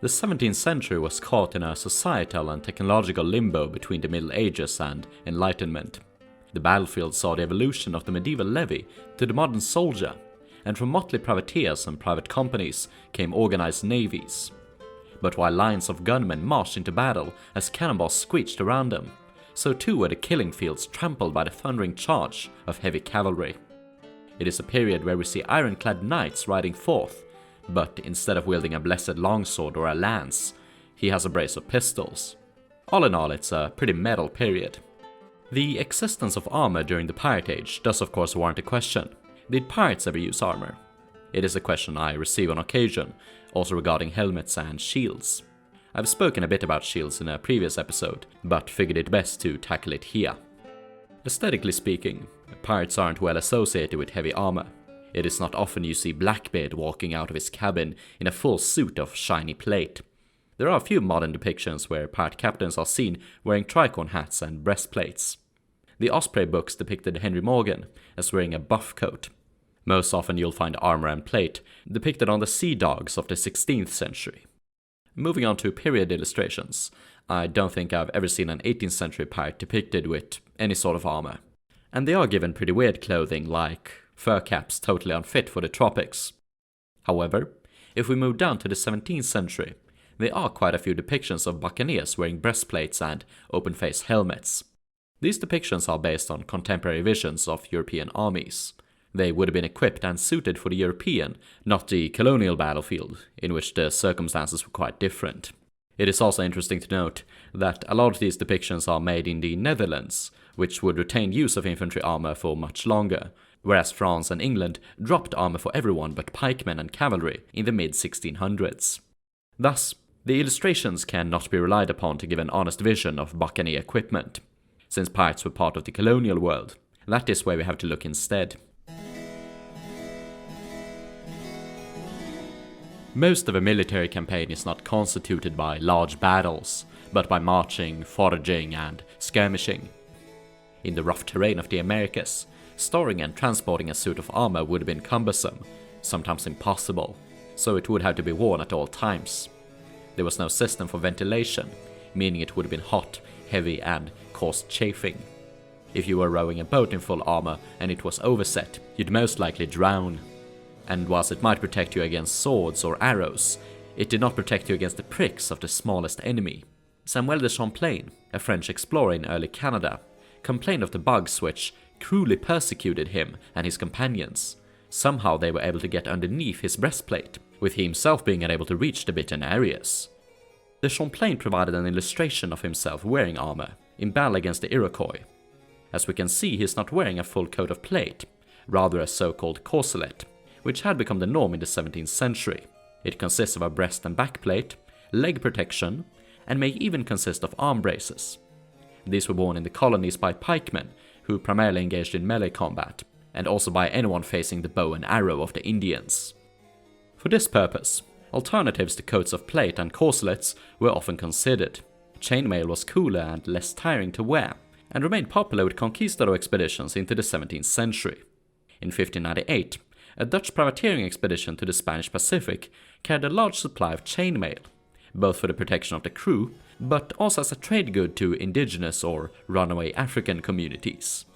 The 17th century was caught in a societal and technological limbo between the Middle Ages and Enlightenment. The battlefield saw the evolution of the medieval levy to the modern soldier, and from motley privateers and private companies came organized navies. But while lines of gunmen marched into battle as cannonballs screeched around them, so too were the killing fields trampled by the thundering charge of heavy cavalry. It is a period where we see ironclad knights riding forth, but instead of wielding a blessed longsword or a lance, he has a brace of pistols. All in all, it's a pretty metal period. The existence of armor during the Pirate Age does of course warrant a question. Did pirates ever use armor? It is a question I receive on occasion, also regarding helmets and shields. I've spoken a bit about shields in a previous episode, but figured it best to tackle it here. Aesthetically speaking, pirates aren't well associated with heavy armor. It is not often you see Blackbeard walking out of his cabin in a full suit of shiny plate. There are a few modern depictions where pirate captains are seen wearing tricorn hats and breastplates. The Osprey books depicted Henry Morgan as wearing a buff coat. Most often you'll find armor and plate depicted on the sea dogs of the 16th century. Moving on to period illustrations, I don't think I've ever seen an 18th century pirate depicted with any sort of armor. And they are given pretty weird clothing like fur caps totally unfit for the tropics. However, if we move down to the 17th century, there are quite a few depictions of buccaneers wearing breastplates and open-face helmets. These depictions are based on contemporary visions of European armies. They would have been equipped and suited for the European, not the colonial battlefield, in which the circumstances were quite different. It is also interesting to note that a lot of these depictions are made in the Netherlands, which would retain use of infantry armor for much longer, whereas France and England dropped armor for everyone but pikemen and cavalry in the mid-1600s. Thus, the illustrations cannot be relied upon to give an honest vision of buccaneer equipment. Since pirates were part of the colonial world, that is where we have to look instead. Most of a military campaign is not constituted by large battles, but by marching, foraging, and skirmishing. In the rough terrain of the Americas, storing and transporting a suit of armor would have been cumbersome, sometimes impossible, so it would have to be worn at all times. There was no system for ventilation, meaning it would have been hot, heavy, and caused chafing. If you were rowing a boat in full armor and it was overset, you'd most likely drown. And whilst it might protect you against swords or arrows, it did not protect you against the pricks of the smallest enemy. Samuel de Champlain, a French explorer in early Canada, complained of the bugs which cruelly persecuted him and his companions. Somehow they were able to get underneath his breastplate, with he himself being unable to reach the bitten areas. De Champlain provided an illustration of himself wearing armor in battle against the Iroquois. As we can see, he is not wearing a full coat of plate, rather a so-called corselet, which had become the norm in the 17th century. It consists of a breast and back plate, leg protection, and may even consist of arm braces. These were worn in the colonies by pikemen, who primarily engaged in melee combat, and also by anyone facing the bow and arrow of the Indians. For this purpose, alternatives to coats of plate and corselets were often considered. Chainmail was cooler and less tiring to wear, and remained popular with conquistador expeditions into the 17th century. In 1598, a Dutch privateering expedition to the Spanish Pacific carried a large supply of chainmail, both for the protection of the crew, but also as a trade good to indigenous or runaway African communities.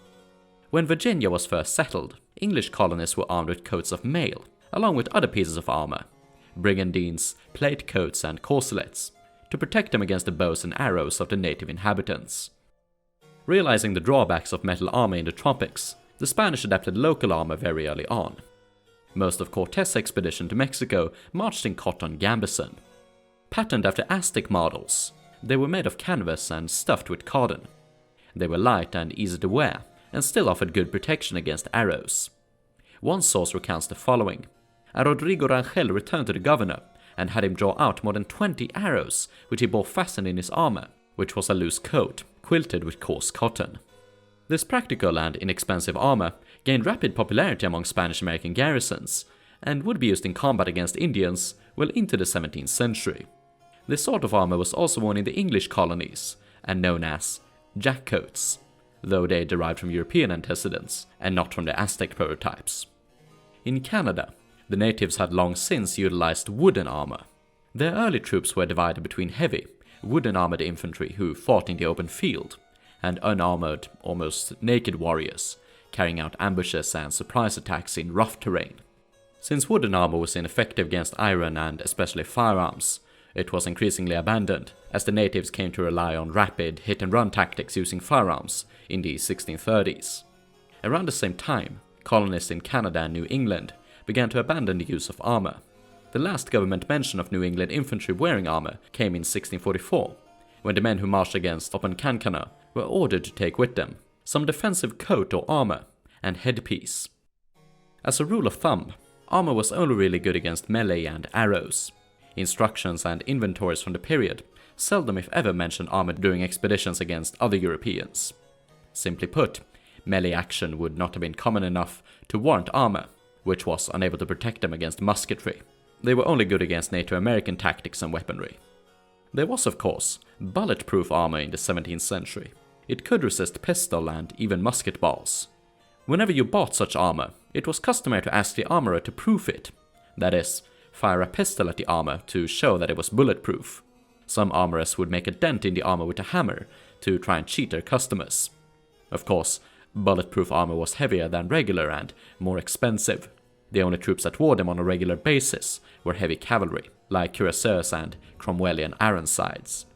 When Virginia was first settled, English colonists were armed with coats of mail, along with other pieces of armor, brigandines, plate coats, and corselets, to protect them against the bows and arrows of the native inhabitants. Realizing the drawbacks of metal armor in the tropics, the Spanish adapted local armor very early on. Most of Cortés' expedition to Mexico marched in cotton gambeson. Patterned after Aztec models, they were made of canvas and stuffed with cotton. They were light and easy to wear, and still offered good protection against arrows. One source recounts the following. A Rodrigo Rangel returned to the governor and had him draw out more than 20 arrows, which he bore fastened in his armor, which was a loose coat, quilted with coarse cotton. This practical and inexpensive armor gained rapid popularity among Spanish-American garrisons, and would be used in combat against Indians well into the 17th century. This sort of armor was also worn in the English colonies, and known as jackcoats, though they derived from European antecedents, and not from the Aztec prototypes. In Canada, the natives had long since utilized wooden armor. Their early troops were divided between heavy, wooden armored infantry who fought in the open field, and unarmored, almost naked warriors, carrying out ambushes and surprise attacks in rough terrain. Since wooden armor was ineffective against iron and especially firearms, it was increasingly abandoned, as the natives came to rely on rapid hit-and-run tactics using firearms in the 1630s. Around the same time, colonists in Canada and New England began to abandon the use of armor. The last government mention of New England infantry wearing armor came in 1644, when the men who marched against Opechancanough were ordered to take with them some defensive coat or armor and headpiece. As a rule of thumb, armor was only really good against melee and arrows. Instructions and inventories from the period seldom if ever mentioned armor during expeditions against other Europeans. Simply put, melee action would not have been common enough to warrant armor, which was unable to protect them against musketry. They were only good against Native American tactics and weaponry. There was, of course, bulletproof armor in the 17th century. It could resist pistol and even musket balls. Whenever you bought such armor, it was customary to ask the armorer to proof it. That is, fire a pistol at the armor to show that it was bulletproof. Some armorers would make a dent in the armor with a hammer to try and cheat their customers. Of course, bulletproof armor was heavier than regular and more expensive. The only troops that wore them on a regular basis were heavy cavalry, like cuirassiers and Cromwellian Ironsides.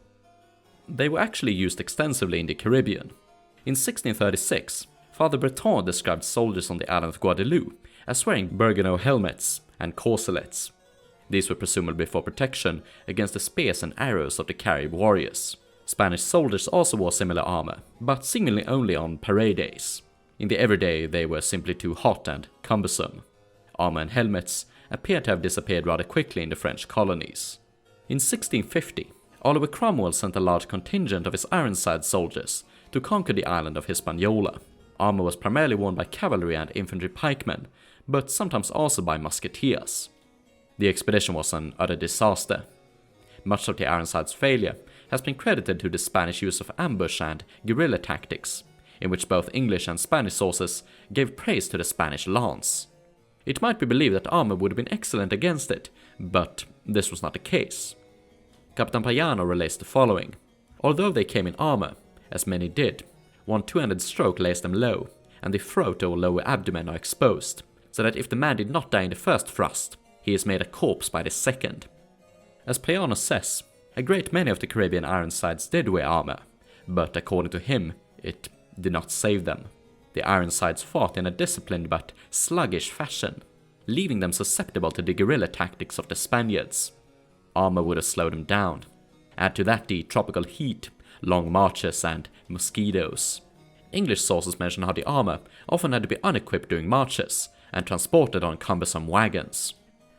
They were actually used extensively in the Caribbean. In 1636, Father Breton described soldiers on the island of Guadeloupe as wearing Burgonois helmets and corselets. These were presumably for protection against the spears and arrows of the Carib warriors. Spanish soldiers also wore similar armor, but seemingly only on parade days. In the everyday, they were simply too hot and cumbersome. Armor and helmets appear to have disappeared rather quickly in the French colonies. In 1650, Oliver Cromwell sent a large contingent of his Ironside soldiers to conquer the island of Hispaniola. Armor was primarily worn by cavalry and infantry pikemen, but sometimes also by musketeers. The expedition was an utter disaster. Much of the Ironsides' failure has been credited to the Spanish use of ambush and guerrilla tactics, in which both English and Spanish sources gave praise to the Spanish lance. It might be believed that armor would have been excellent against it, but this was not the case. Captain Pallano relates the following. Although they came in armor, as many did, one two-handed stroke lays them low, and the throat or lower abdomen are exposed, so that if the man did not die in the first thrust, he is made a corpse by the second. As Pallano says, a great many of the Caribbean Ironsides did wear armor, but according to him, it did not save them. The Ironsides fought in a disciplined but sluggish fashion, leaving them susceptible to the guerrilla tactics of the Spaniards. Armor would have slowed them down. Add to that the tropical heat, long marches, and mosquitoes. English sources mention how the armor often had to be unequipped during marches and transported on cumbersome wagons.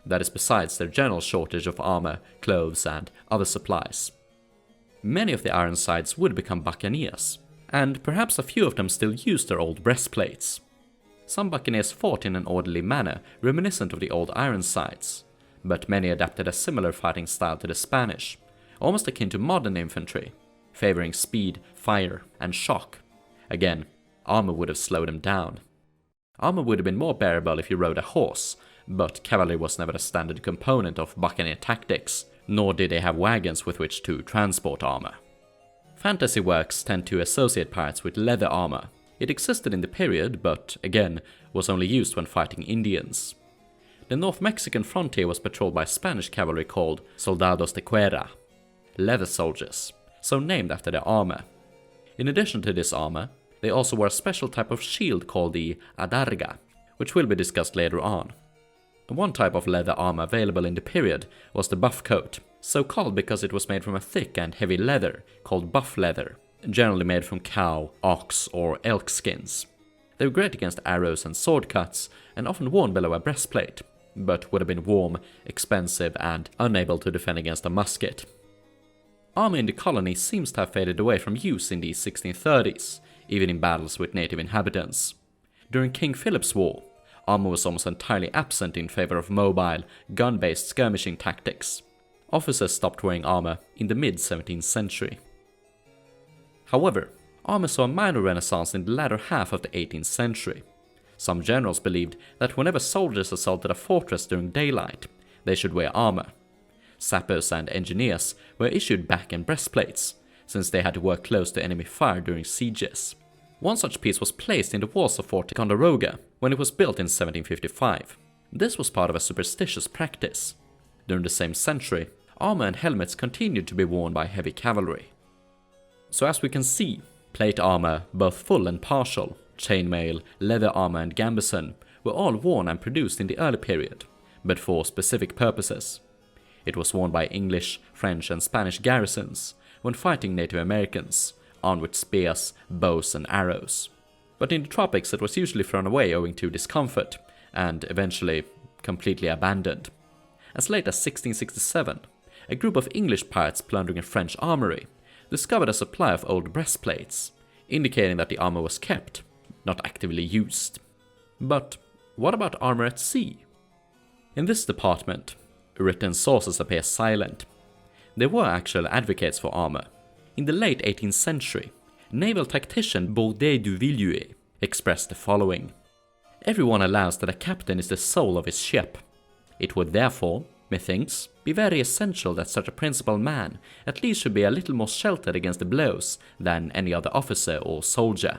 That is besides their general shortage of armor, clothes, and other supplies. Many of the Ironsides would become Buccaneers, and perhaps a few of them still used their old breastplates. Some Buccaneers fought in an orderly manner reminiscent of the old Ironsides, but many adapted a similar fighting style to the Spanish, almost akin to modern infantry, favoring speed, fire, and shock. Again, armor would have slowed them down. Armor would have been more bearable if you rode a horse, but cavalry was never a standard component of Buccaneer tactics, nor did they have wagons with which to transport armor. Fantasy works tend to associate pirates with leather armor. It existed in the period, but again, was only used when fighting Indians. The North Mexican frontier was patrolled by Spanish cavalry called soldados de cuera, leather soldiers, so named after their armor. In addition to this armor, they also wore a special type of shield called the adarga, which will be discussed later on. One type of leather armor available in the period was the buff coat, so called because it was made from a thick and heavy leather called buff leather, generally made from cow, ox, or elk skins. They were great against arrows and sword cuts, and often worn below a breastplate, but would have been warm, expensive, and unable to defend against a musket. Armor in the colony seems to have faded away from use in the 1630s, even in battles with native inhabitants. During King Philip's War, armor was almost entirely absent in favor of mobile, gun-based skirmishing tactics. Officers stopped wearing armor in the mid-17th century. However, armor saw a minor renaissance in the latter half of the 18th century. Some generals believed that whenever soldiers assaulted a fortress during daylight, they should wear armor. Sappers and engineers were issued back and breastplates, since they had to work close to enemy fire during sieges. One such piece was placed in the walls of Fort Ticonderoga when it was built in 1755. This was part of a superstitious practice. During the same century, armor and helmets continued to be worn by heavy cavalry. So as we can see, plate armor, both full and partial, chainmail, leather armor and gambeson were all worn and produced in the early period, but for specific purposes. It was worn by English, French and Spanish garrisons when fighting Native Americans, armed with spears, bows and arrows. But in the tropics it was usually thrown away owing to discomfort, and eventually completely abandoned. As late as 1667, a group of English pirates plundering a French armory discovered a supply of old breastplates, indicating that the armor was kept, not actively used. But what about armor at sea? In this department, written sources appear silent. There were actual advocates for armor. In the late 18th century, naval tactician Baudet du Villiers expressed the following: "Everyone allows that a captain is the soul of his ship. It would therefore, methinks, be very essential that such a principal man at least should be a little more sheltered against the blows than any other officer or soldier.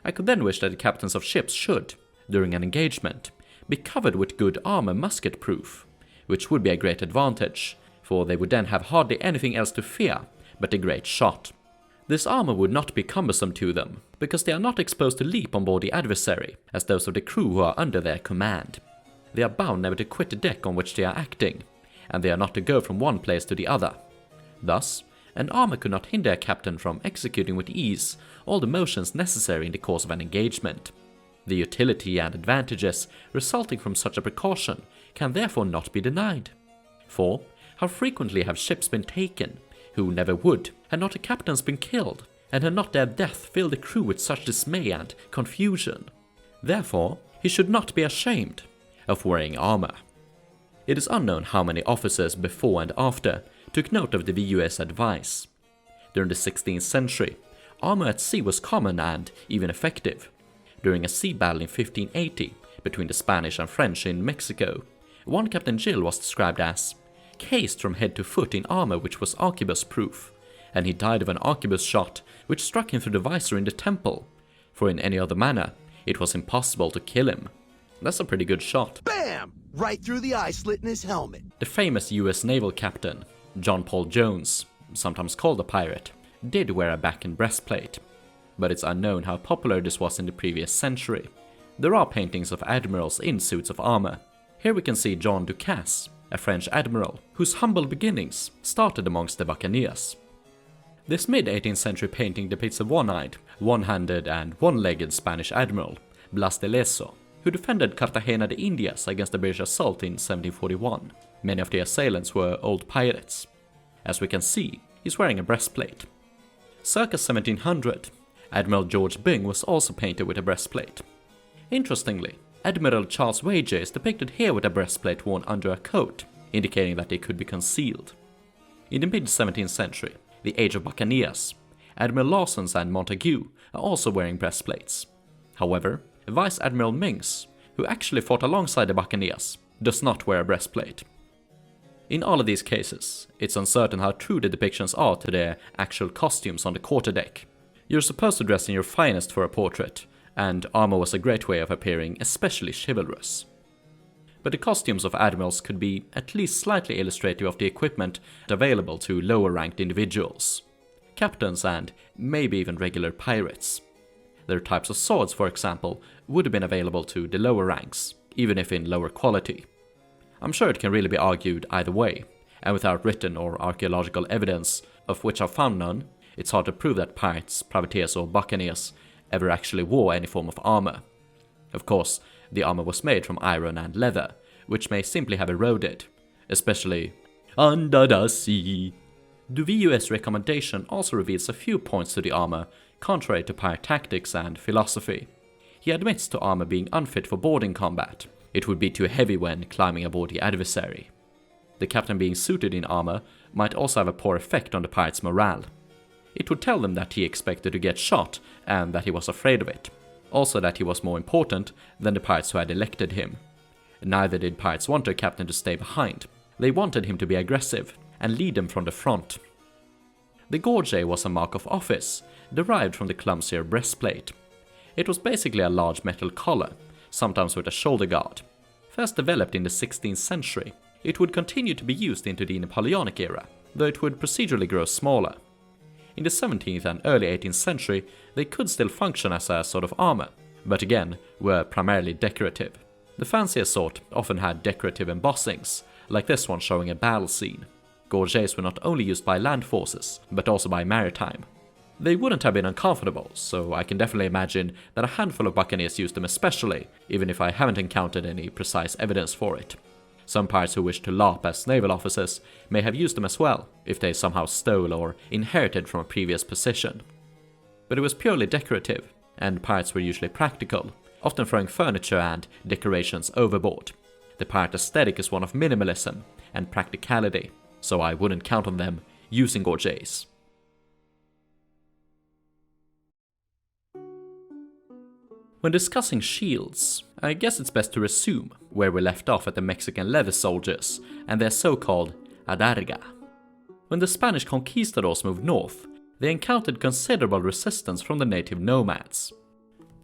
I could then wish that the captains of ships should, during an engagement, be covered with good armor musket-proof, which would be a great advantage, for they would then have hardly anything else to fear but a great shot. This armor would not be cumbersome to them, because they are not exposed to leap on board the adversary, as those of the crew who are under their command. They are bound never to quit the deck on which they are acting, and they are not to go from one place to the other. Thus, an armor could not hinder a captain from executing with ease all the motions necessary in the course of an engagement. The utility and advantages resulting from such a precaution can therefore not be denied. For, how frequently have ships been taken, who never would, had not the captains been killed, and had not their death filled the crew with such dismay and confusion? Therefore, he should not be ashamed of wearing armor." It is unknown how many officers before and after took note of the VUS advice. During the 16th century, armor at sea was common and even effective. During a sea battle in 1580 between the Spanish and French in Mexico, one Captain Gill was described as cased from head to foot in armor which was arquebus-proof, and he died of an arquebus shot which struck him through the visor in the temple, for in any other manner it was impossible to kill him. That's a pretty good shot. Bam! Right through the eye slit in his helmet. The famous US naval captain, John Paul Jones, sometimes called a pirate, did wear a back and breastplate, but it's unknown how popular this was in the previous century. There are paintings of admirals in suits of armor. Here we can see John Ducasse, a French admiral, whose humble beginnings started amongst the Buccaneers. This mid-18th century painting depicts a one-eyed, one-handed and one-legged Spanish admiral, Blas de Lezo, who defended Cartagena de Indias against the British assault in 1741. Many of the assailants were old pirates. As we can see, he's wearing a breastplate. Circa 1700, Admiral George Byng was also painted with a breastplate. Interestingly, Admiral Charles Wager is depicted here with a breastplate worn under a coat, indicating that it could be concealed. In the mid-17th century, the age of Buccaneers, Admiral Lawsons and Montague are also wearing breastplates. However, Vice Admiral Mings, who actually fought alongside the Buccaneers, does not wear a breastplate. In all of these cases, it's uncertain how true the depictions are to their actual costumes on the quarterdeck. You're supposed to dress in your finest for a portrait, and armor was a great way of appearing especially chivalrous. But the costumes of admirals could be at least slightly illustrative of the equipment available to lower-ranked individuals, captains and maybe even regular pirates. Their types of swords, for example, would have been available to the lower ranks, even if in lower quality. I'm sure it can really be argued either way, and without written or archaeological evidence, of which I've found none, it's hard to prove that pirates, privateers or buccaneers ever actually wore any form of armor. Of course, the armor was made from iron and leather, which may simply have eroded, especially under the sea. The VUS recommendation also reveals a few points to the armor, contrary to pirate tactics and philosophy. He admits to armor being unfit for boarding combat. It would be too heavy when climbing aboard the adversary. The captain being suited in armor might also have a poor effect on the pirate's morale. It would tell them that he expected to get shot and that he was afraid of it. Also that he was more important than the pirates who had elected him. Neither did pirates want their captain to stay behind. They wanted him to be aggressive, and lead them from the front. The gorget was a mark of office, derived from the clumsier breastplate. It was basically a large metal collar, sometimes with a shoulder guard. First developed in the 16th century, it would continue to be used into the Napoleonic era, though it would procedurally grow smaller. In the 17th and early 18th century, they could still function as a sort of armor, but again, were primarily decorative. The fancier sort often had decorative embossings, like this one showing a battle scene. Gorgets were not only used by land forces, but also by maritime. They wouldn't have been uncomfortable, so I can definitely imagine that a handful of Buccaneers used them especially, even if I haven't encountered any precise evidence for it. Some pirates who wished to LARP as naval officers may have used them as well, if they somehow stole or inherited from a previous position. But it was purely decorative, and pirates were usually practical, often throwing furniture and decorations overboard. The pirate aesthetic is one of minimalism and practicality, so I wouldn't count on them using gorgets. When discussing shields, I guess it's best to resume where we left off at the Mexican leather soldiers and their so-called adarga. When the Spanish conquistadors moved north, they encountered considerable resistance from the native nomads.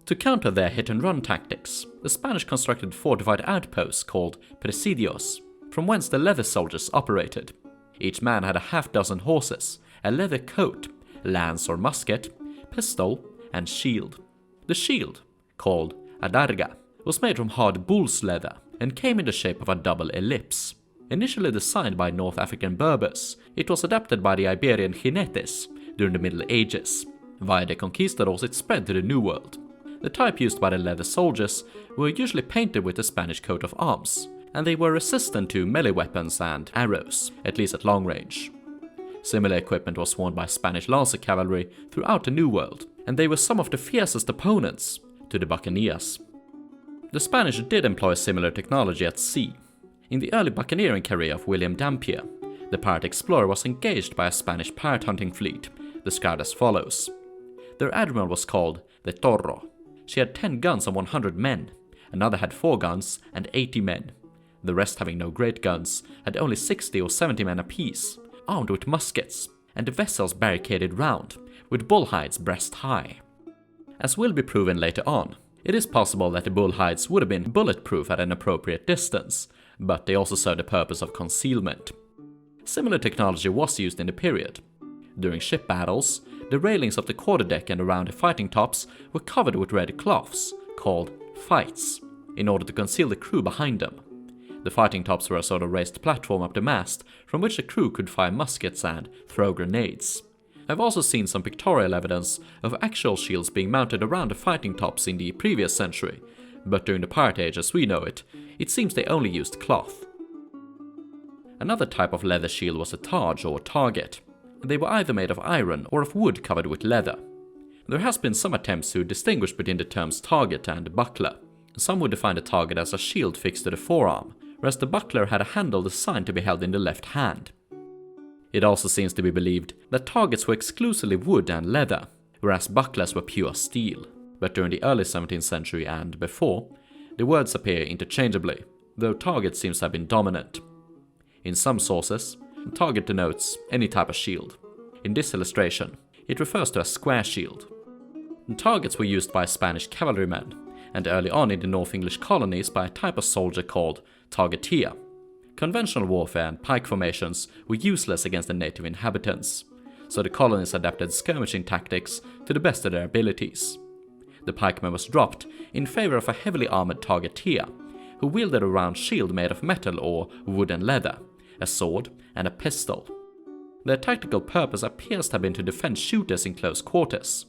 To counter their hit-and-run tactics, the Spanish constructed fortified outposts called presidios, from whence the leather soldiers operated. Each man had a half-dozen horses, a leather coat, lance or musket, pistol, and shield. The shield, called adarga, was made from hard bull's leather and came in the shape of a double ellipse. Initially designed by North African Berbers, it was adapted by the Iberian jinetes during the Middle Ages. Via the conquistadors it spread to the New World. The type used by the leather soldiers were usually painted with the Spanish coat of arms, and they were resistant to melee weapons and arrows, at least at long range. Similar equipment was worn by Spanish lancer cavalry throughout the New World, and they were some of the fiercest opponents to the Buccaneers. The Spanish did employ similar technology at sea. In the early buccaneering career of William Dampier, the pirate explorer was engaged by a Spanish pirate hunting fleet, described as follows. Their admiral was called the Toro. She had 10 guns and 100 men. Another had 4 guns and 80 men. The rest, having no great guns, had only 60 or 70 men apiece, armed with muskets, and the vessels barricaded round, with bull hides breast high. As will be proven later on, it is possible that the bull hides would have been bulletproof at an appropriate distance, but they also served the purpose of concealment. Similar technology was used in the period. During ship battles, the railings of the quarterdeck and around the fighting tops were covered with red cloths, called fights, in order to conceal the crew behind them. The fighting tops were a sort of raised platform up the mast from which the crew could fire muskets and throw grenades. I've also seen some pictorial evidence of actual shields being mounted around the fighting tops in the previous century, but during the Pirate Age as we know it, it seems they only used cloth. Another type of leather shield was a targe or target. They were either made of iron or of wood covered with leather. There has been some attempts to distinguish between the terms target and buckler. Some would define the target as a shield fixed to the forearm, whereas the buckler had a handle designed to be held in the left hand. It also seems to be believed that targets were exclusively wood and leather, whereas bucklers were pure steel. But during the early 17th century and before, the words appear interchangeably, though target seems to have been dominant. In some sources, target denotes any type of shield. In this illustration, it refers to a square shield. Targets were used by Spanish cavalrymen, and early on in the North English colonies by a type of soldier called targeteer. Conventional warfare and pike formations were useless against the native inhabitants, so the colonies adapted skirmishing tactics to the best of their abilities. The pikeman was dropped in favor of a heavily armored targeteer, who wielded a round shield made of metal or wood and leather, a sword, and a pistol. Their tactical purpose appears to have been to defend shooters in close quarters.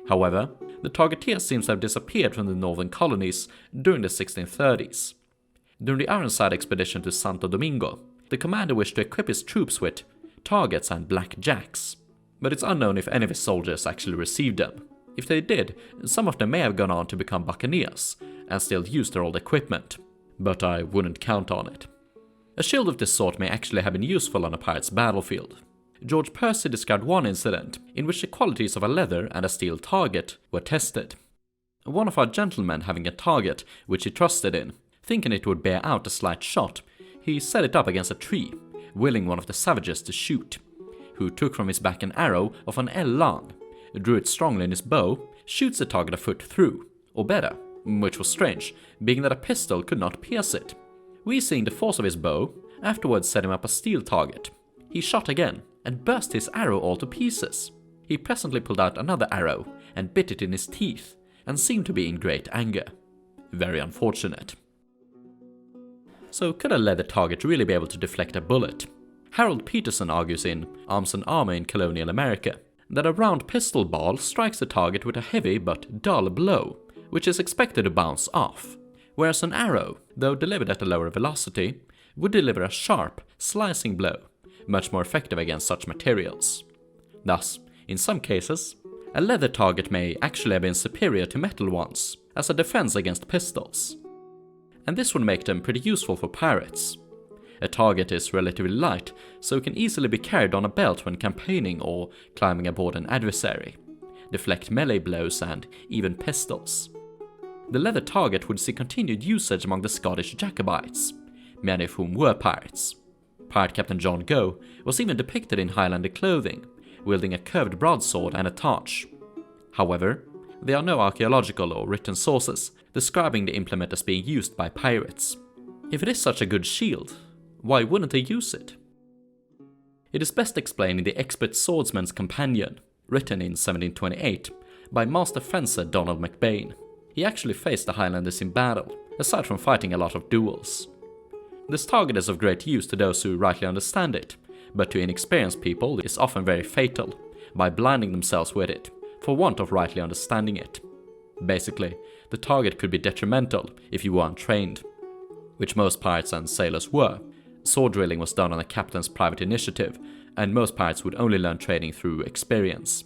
However, the targeteer seems to have disappeared from the northern colonies during the 1630s. During the Ironside expedition to Santo Domingo, the commander wished to equip his troops with targets and black jacks, but it's unknown if any of his soldiers actually received them. If they did, some of them may have gone on to become buccaneers and still use their old equipment, but I wouldn't count on it. A shield of this sort may actually have been useful on a pirate's battlefield. George Percy described one incident in which the qualities of a leather and a steel target were tested. One of our gentlemen having a target which he trusted in, thinking it would bear out a slight shot, he set it up against a tree, willing one of the savages to shoot, who took from his back an arrow of an ell long, drew it strongly in his bow, shoots the target a foot through, or better, which was strange, being that a pistol could not pierce it. We, seeing the force of his bow, afterwards set him up a steel target. He shot again, and burst his arrow all to pieces. He presently pulled out another arrow, and bit it in his teeth, and seemed to be in great anger. Very unfortunate. So could a leather target really be able to deflect a bullet? Harold Peterson argues in Arms and Armor in Colonial America that a round pistol ball strikes the target with a heavy but dull blow, which is expected to bounce off, whereas an arrow, though delivered at a lower velocity, would deliver a sharp, slicing blow, much more effective against such materials. Thus, in some cases, a leather target may actually have been superior to metal ones, as a defense against pistols. And this would make them pretty useful for pirates. A target is relatively light, so it can easily be carried on a belt when campaigning or climbing aboard an adversary, deflect melee blows and even pistols. The leather target would see continued usage among the Scottish Jacobites, many of whom were pirates. Pirate Captain John Gough was even depicted in Highlander clothing, wielding a curved broadsword and a torch. However, there are no archaeological or written sources describing the implement as being used by pirates. If it is such a good shield, why wouldn't they use it? It is best explained in The Expert Swordsman's Companion, written in 1728 by Master Fencer Donald McBane. He actually faced the Highlanders in battle, aside from fighting a lot of duels. This target is of great use to those who rightly understand it, but to inexperienced people it is often very fatal, by blinding themselves with it, for want of rightly understanding it. Basically, the target could be detrimental if you were untrained, which most pirates and sailors were. Sword drilling was done on a captain's private initiative, and most pirates would only learn training through experience.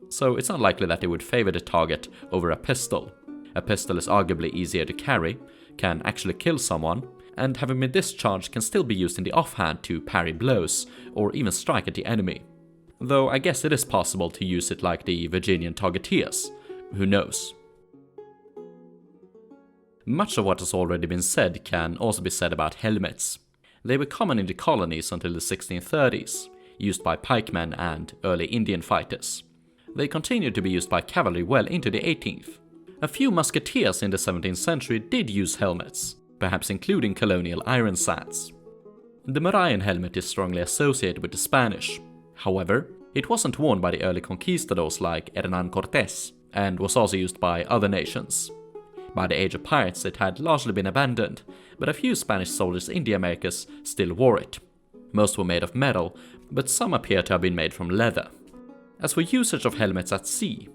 So it's unlikely that they would favor the target over a pistol. A pistol is arguably easier to carry, can actually kill someone, and having been discharged can still be used in the offhand to parry blows, or even strike at the enemy. Though I guess it is possible to use it like the Virginian targeteers. Who knows? Much of what has already been said can also be said about helmets. They were common in the colonies until the 1630s, used by pikemen and early Indian fighters. They continued to be used by cavalry well into the 18th. A few musketeers in the 17th century did use helmets, perhaps including Colonial Ironsides. The Marian helmet is strongly associated with the Spanish. However, it wasn't worn by the early conquistadors like Hernán Cortés, and was also used by other nations. By the age of pirates it had largely been abandoned, but a few Spanish soldiers in the Americas still wore it. Most were made of metal, but some appear to have been made from leather. As for usage of helmets at sea,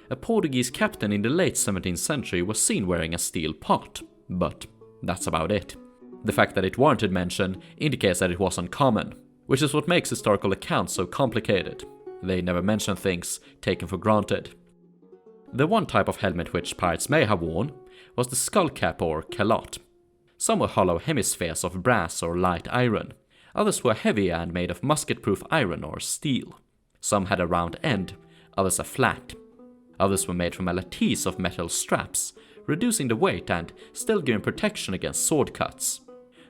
a Portuguese captain in the late 17th century was seen wearing a steel pot, but that's about it. The fact that it warranted mention indicates that it was uncommon, which is what makes historical accounts so complicated. They never mention things taken for granted. The one type of helmet which pirates may have worn was the skull cap or calotte. Some were hollow hemispheres of brass or light iron. Others were heavy and made of musket-proof iron or steel. Some had a round end, others a flat. Others were made from a lattice of metal straps, reducing the weight and still giving protection against sword cuts.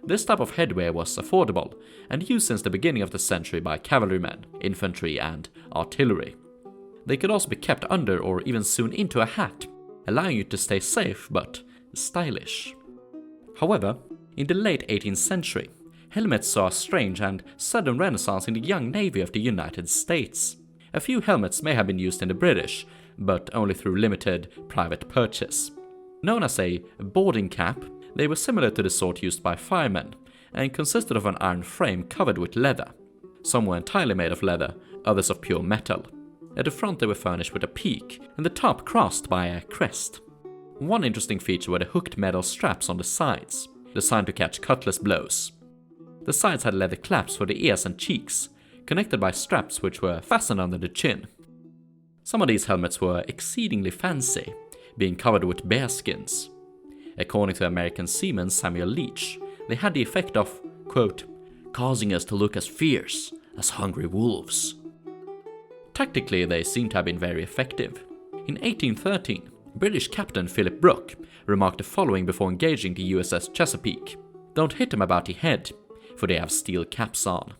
This type of headwear was affordable and used since the beginning of the century by cavalrymen, infantry and artillery. They could also be kept under or even sewn into a hat, allowing you to stay safe but stylish. However, in the late 18th century, helmets saw a strange and sudden renaissance in the young navy of the United States. A few helmets may have been used in the British, but only through limited private purchase. Known as a boarding cap, they were similar to the sort used by firemen, and consisted of an iron frame covered with leather. Some were entirely made of leather, others of pure metal. At the front they were furnished with a peak, and the top crossed by a crest. One interesting feature were the hooked metal straps on the sides, designed to catch cutlass blows. The sides had leather claps for the ears and cheeks, connected by straps which were fastened under the chin. Some of these helmets were exceedingly fancy, being covered with bearskins. According to American seaman Samuel Leach, they had the effect of, quote, causing us to look as fierce as hungry wolves. Tactically, they seem to have been very effective. In 1813, British Captain Philip Brooke remarked the following before engaging the USS Chesapeake: "Don't hit them about the head, for they have steel caps on.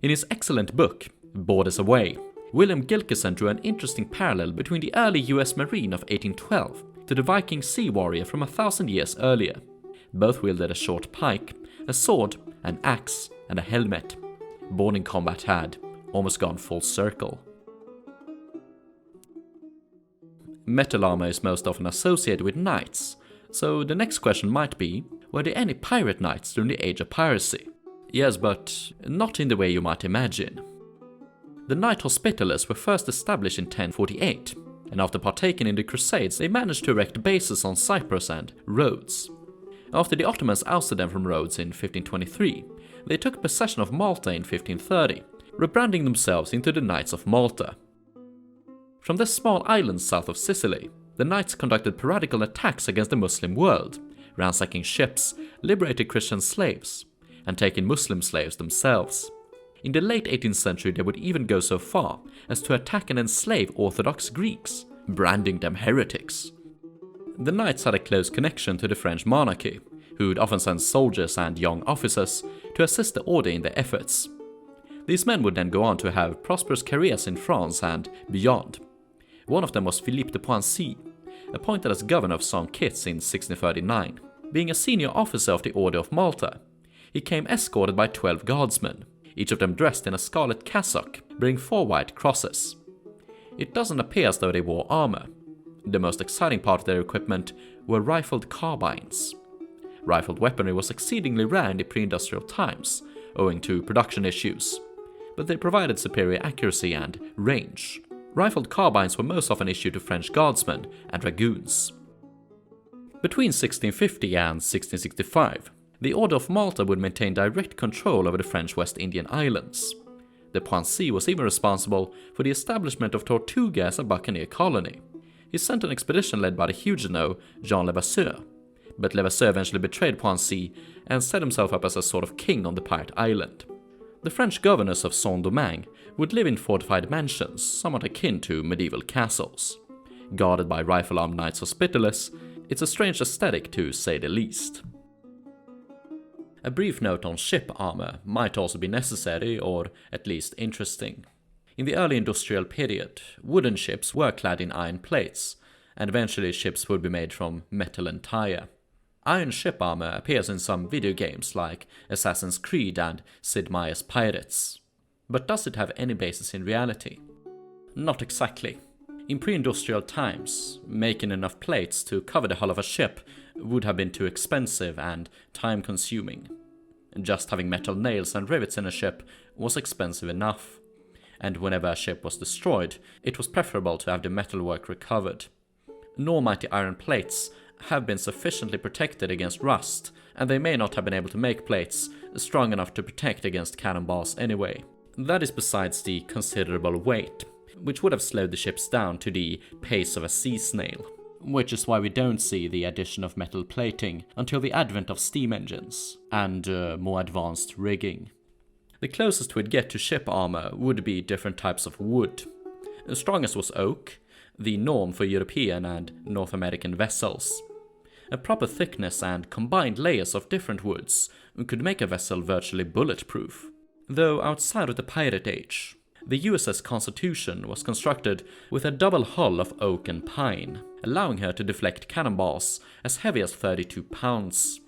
In his excellent book, Borders Away, William Gilkerson drew an interesting parallel between the early US Marine of 1812 to the Viking sea warrior from 1,000 years earlier. Both wielded a short pike, a sword, an axe, and a helmet. Born in combat had almost gone full circle. Metal armor is most often associated with knights, so the next question might be, were there any pirate knights during the age of piracy? Yes, but not in the way you might imagine. The Knight Hospitallers were first established in 1048, and after partaking in the Crusades they managed to erect bases on Cyprus and Rhodes. After the Ottomans ousted them from Rhodes in 1523, they took possession of Malta in 1530, rebranding themselves into the Knights of Malta. From this small island south of Sicily, the Knights conducted piratical attacks against the Muslim world, ransacking ships, liberated Christian slaves, and taking Muslim slaves themselves. In the late 18th century they would even go so far as to attack and enslave Orthodox Greeks, branding them heretics. The Knights had a close connection to the French monarchy, who would often send soldiers and young officers to assist the order in their efforts. These men would then go on to have prosperous careers in France and beyond. One of them was Philippe de Poissy, appointed as governor of St. Kitts in 1639. Being a senior officer of the Order of Malta, he came escorted by 12 guardsmen, each of them dressed in a scarlet cassock, bearing 4 white crosses. It doesn't appear as though they wore armor. The most exciting part of their equipment were rifled carbines. Rifled weaponry was exceedingly rare in the pre-industrial times, owing to production issues, but they provided superior accuracy and range. Rifled carbines were most often issued to French guardsmen and dragoons. Between 1650 and 1665, the Order of Malta would maintain direct control over the French West Indian Islands. De Poissy was even responsible for the establishment of Tortuga as a buccaneer colony. He sent an expedition led by the Huguenot Jean Levasseur, but Levasseur eventually betrayed Poissy and set himself up as a sort of king on the pirate island. The French governors of Saint-Domingue would live in fortified mansions, somewhat akin to medieval castles. Guarded by rifle-armed Knights Hospitallers, it's a strange aesthetic to say the least. A brief note on ship armor might also be necessary, or at least interesting. In the early industrial period, wooden ships were clad in iron plates, and eventually ships would be made from metal entire. Iron ship armor appears in some video games like Assassin's Creed and Sid Meier's Pirates. But does it have any basis in reality? Not exactly. In pre-industrial times, making enough plates to cover the hull of a ship would have been too expensive and time-consuming. Just having metal nails and rivets in a ship was expensive enough, and whenever a ship was destroyed, it was preferable to have the metalwork recovered. Nor might the iron plates have been sufficiently protected against rust, and they may not have been able to make plates strong enough to protect against cannonballs anyway. That is besides the considerable weight, which would have slowed the ships down to the pace of a sea snail. Which is why we don't see the addition of metal plating until the advent of steam engines and more advanced rigging. The closest we'd get to ship armor would be different types of wood. The strongest was oak, the norm for European and North American vessels. A proper thickness and combined layers of different woods could make a vessel virtually bulletproof. Though outside of the pirate age, the USS Constitution was constructed with a double hull of oak and pine, allowing her to deflect cannonballs as heavy as 32 pounds.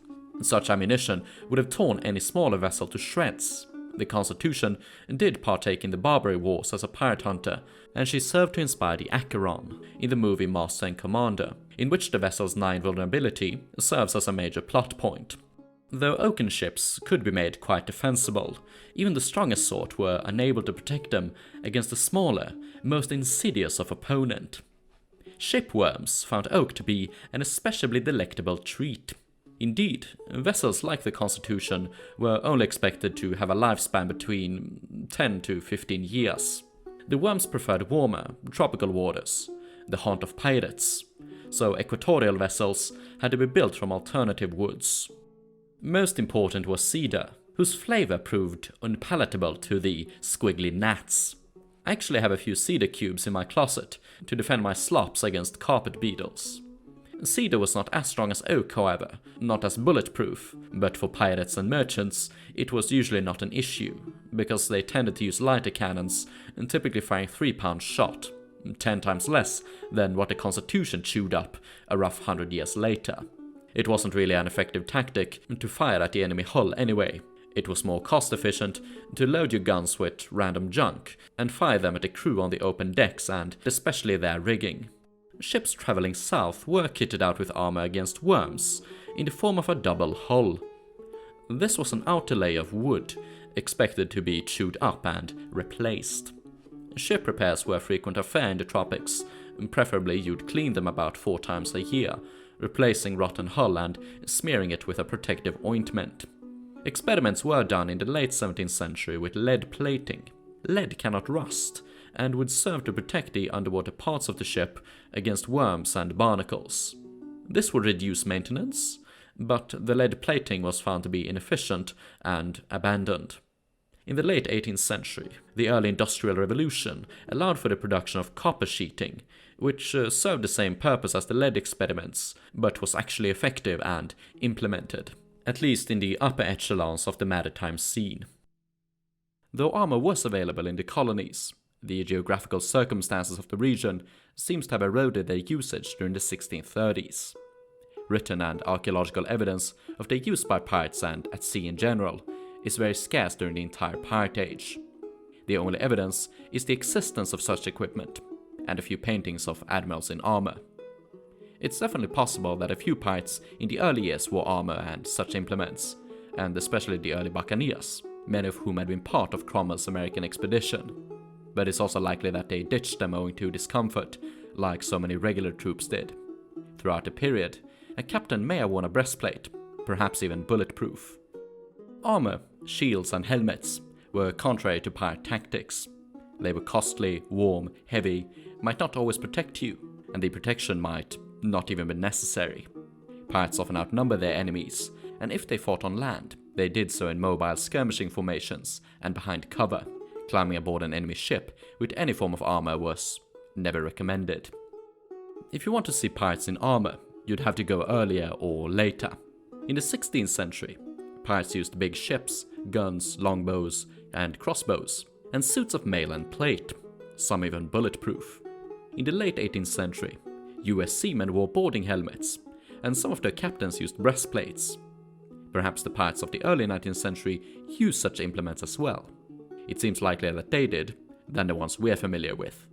Such ammunition would have torn any smaller vessel to shreds. The Constitution did partake in the Barbary Wars as a pirate hunter, and she served to inspire the Acheron in the movie Master and Commander, in which the vessel's 9 vulnerability serves as a major plot point. Though oaken ships could be made quite defensible, even the strongest sort were unable to protect them against the smaller, most insidious of opponent. Shipworms found oak to be an especially delectable treat. Indeed, vessels like the Constitution were only expected to have a lifespan between 10 to 15 years. The worms preferred warmer, tropical waters, the haunt of pirates, so equatorial vessels had to be built from alternative woods. Most important was cedar, whose flavor proved unpalatable to the squiggly gnats. I actually have a few cedar cubes in my closet to defend my slops against carpet beetles. Cedar was not as strong as oak, however, not as bulletproof, but for pirates and merchants it was usually not an issue, because they tended to use lighter cannons and typically firing 3-pound shot, 10 times less than what the Constitution chewed up a rough 100 years later. It wasn't really an effective tactic to fire at the enemy hull anyway. It was more cost efficient to load your guns with random junk and fire them at the crew on the open decks and especially their rigging. Ships traveling south were kitted out with armor against worms in the form of a double hull. This was an outer layer of wood, expected to be chewed up and replaced. Ship repairs were a frequent affair in the tropics, and preferably you'd clean them about 4 times a year, replacing rotten hull and smearing it with a protective ointment. Experiments were done in the late 17th century with lead plating. Lead cannot rust, and would serve to protect the underwater parts of the ship against worms and barnacles. This would reduce maintenance, but the lead plating was found to be inefficient and abandoned. In the late 18th century, the early Industrial Revolution allowed for the production of copper sheeting, which served the same purpose as the lead experiments, but was actually effective and implemented, at least in the upper echelons of the maritime scene. Though armor was available in the colonies, the geographical circumstances of the region seems to have eroded their usage during the 1630s. Written and archaeological evidence of their use by pirates and at sea in general is very scarce during the entire Pirate Age. The only evidence is the existence of such equipment, and a few paintings of admirals in armor. It's definitely possible that a few pirates in the early years wore armor and such implements, and especially the early Buccaneers, many of whom had been part of Cromwell's American expedition. But it's also likely that they ditched them owing to discomfort, like so many regular troops did. Throughout the period, a captain may have worn a breastplate, perhaps even bulletproof. Armor, shields and helmets were contrary to pirate tactics. They were costly, warm, heavy, might not always protect you, and the protection might not even be necessary. Pirates often outnumber their enemies, and if they fought on land, they did so in mobile skirmishing formations and behind cover. Climbing aboard an enemy ship with any form of armor was never recommended. If you want to see pirates in armor, you'd have to go earlier or later. In the 16th century, pirates used big ships, guns, longbows, and crossbows, and suits of mail and plate, some even bulletproof. In the late 18th century, US seamen wore boarding helmets, and some of their captains used breastplates. Perhaps the pirates of the early 19th century used such implements as well. It seems likelier that they did than the ones we're familiar with.